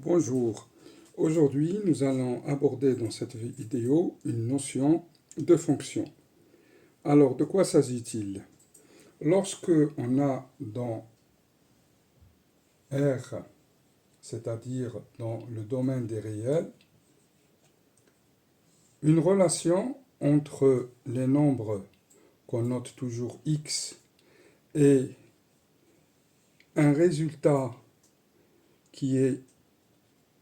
Bonjour, aujourd'hui nous allons aborder dans cette vidéo une notion de fonction. Alors de quoi s'agit-il? Lorsque on a dans R, c'est-à-dire dans le domaine des réels, une relation entre les nombres qu'on note toujours x et un résultat qui est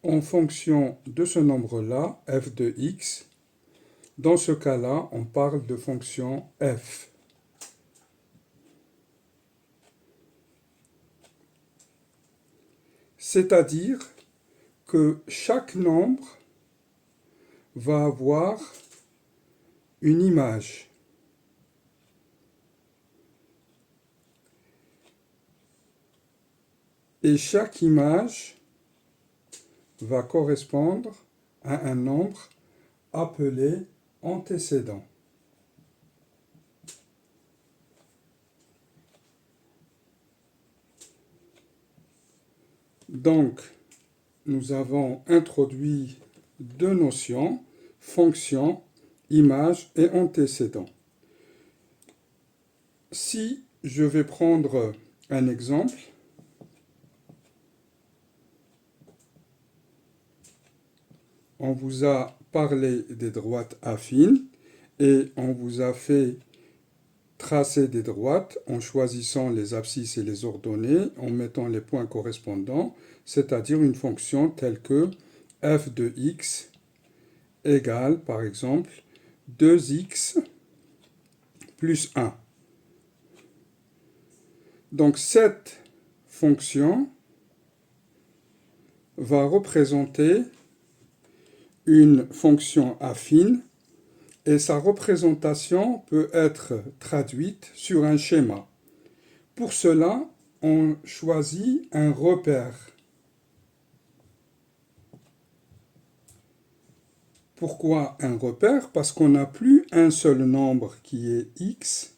en fonction de ce nombre-là, f de x, dans ce cas-là, on parle de fonction f. C'est-à-dire que chaque nombre va avoir une image. Et chaque image va correspondre à un nombre appelé antécédent. Donc, nous avons introduit deux notions, fonction, image et antécédent. Si je vais prendre un exemple, on vous a parlé des droites affines et on vous a fait tracer des droites en choisissant les abscisses et les ordonnées, en mettant les points correspondants, c'est-à-dire une fonction telle que f de x égale, par exemple, 2x plus 1. Donc cette fonction va représenter une fonction affine et sa représentation peut être traduite sur un schéma. Pour cela, on choisit un repère. Pourquoi un repère? Parce qu'on n'a plus un seul nombre qui est x,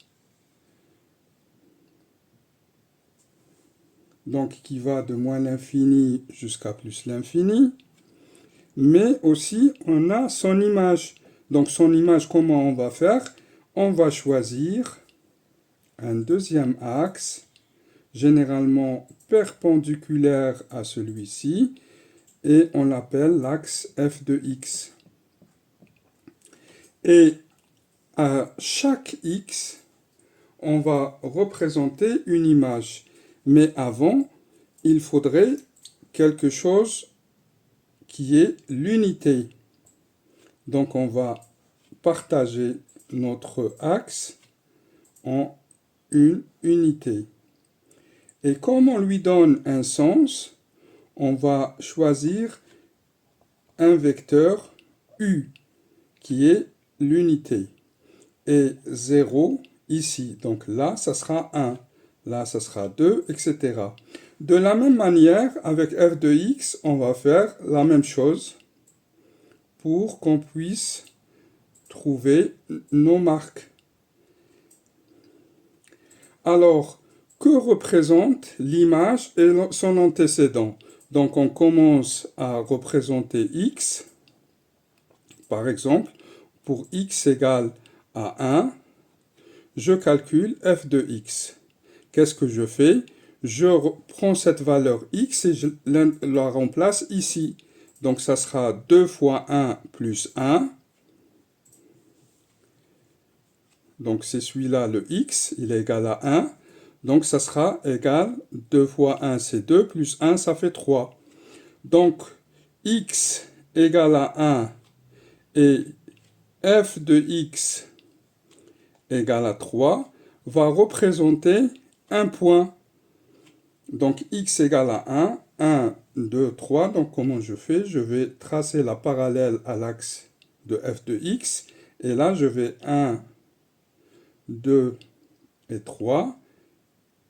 donc qui va de moins l'infini jusqu'à plus l'infini, mais aussi on a son image. Donc son image, comment on va faire? On va choisir un deuxième axe, généralement perpendiculaire à celui-ci, et on l'appelle l'axe f de x. Et à chaque x, on va représenter une image. Mais avant, il faudrait quelque chose qui est l'unité. Donc on va partager notre axe en une unité. Et comme on lui donne un sens, on va choisir un vecteur U, qui est l'unité. Et 0 ici. Donc là, ça sera 1. Là, ça sera 2, etc. De la même manière, avec f de x, on va faire la même chose pour qu'on puisse trouver nos marques. Alors, que représente l'image et son antécédent? Donc, on commence à représenter x. Par exemple, pour x égale à 1, je calcule f de x. Qu'est-ce que je fais? Je prends cette valeur x et je la remplace ici. Donc, ça sera 2 fois 1 plus 1. Donc, c'est celui-là, le x, il est égal à 1. Donc, ça sera égal, 2 fois 1, c'est 2, plus 1, ça fait 3. Donc, x égale à 1 et f de x égale à 3 va représenter un point. Donc, x égale à 1, 1, 2, 3. Donc, comment je fais? Je vais tracer la parallèle à l'axe de f de x. Et là, je vais 1, 2 et 3.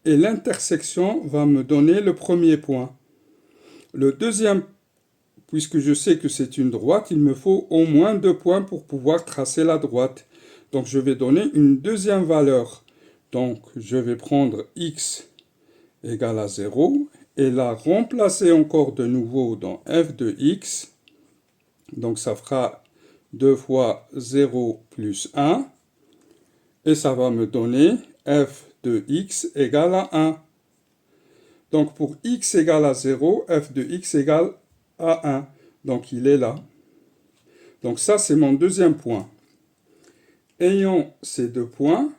Et l'intersection va me donner le premier point. Le deuxième, puisque je sais que c'est une droite, il me faut au moins 2 points pour pouvoir tracer la droite. Donc, je vais donner une deuxième valeur. Donc, je vais prendre x égale à 0 et la remplacer encore de nouveau dans f de x. Donc ça fera 2 fois 0 plus 1. Et ça va me donner f de x égale à 1. Donc pour x égale à 0, f de x égale à 1. Donc il est là. Donc ça c'est mon deuxième point. Ayant ces deux points,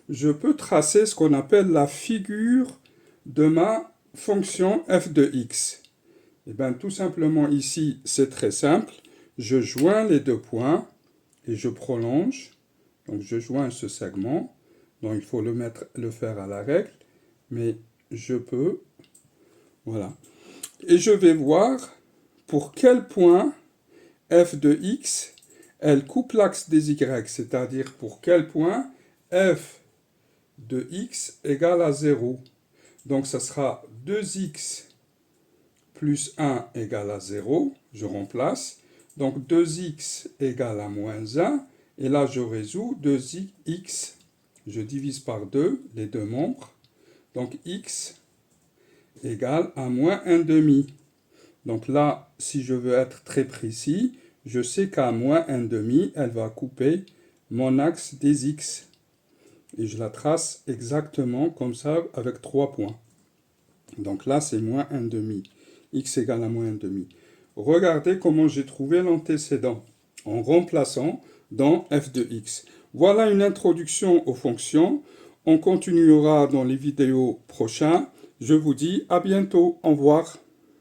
je peux tracer ce qu'on appelle la figure de ma fonction f de x. Et bien tout simplement ici c'est très simple. Je joins les deux points et je prolonge. Donc je joins ce segment. Donc il faut le faire à la règle. Mais je peux. Voilà. Et je vais voir pour quel point f de x, elle coupe l'axe des y. C'est-à-dire pour quel point f de x égale à 0. Donc ça sera 2x plus 1 égale à 0. Je remplace. Donc 2x égale à moins 1. Et là, je résous 2x. Je divise par 2 les deux membres. Donc x égale à moins 1 demi. Donc là, si je veux être très précis, je sais qu'à moins 1 demi, elle va couper mon axe des x. Et je la trace exactement comme ça avec 3 points. Donc là, c'est moins 1 demi. X égale à moins 1 demi. Regardez comment j'ai trouvé l'antécédent en remplaçant dans f de x. Voilà une introduction aux fonctions. On continuera dans les vidéos prochaines. Je vous dis à bientôt. Au revoir.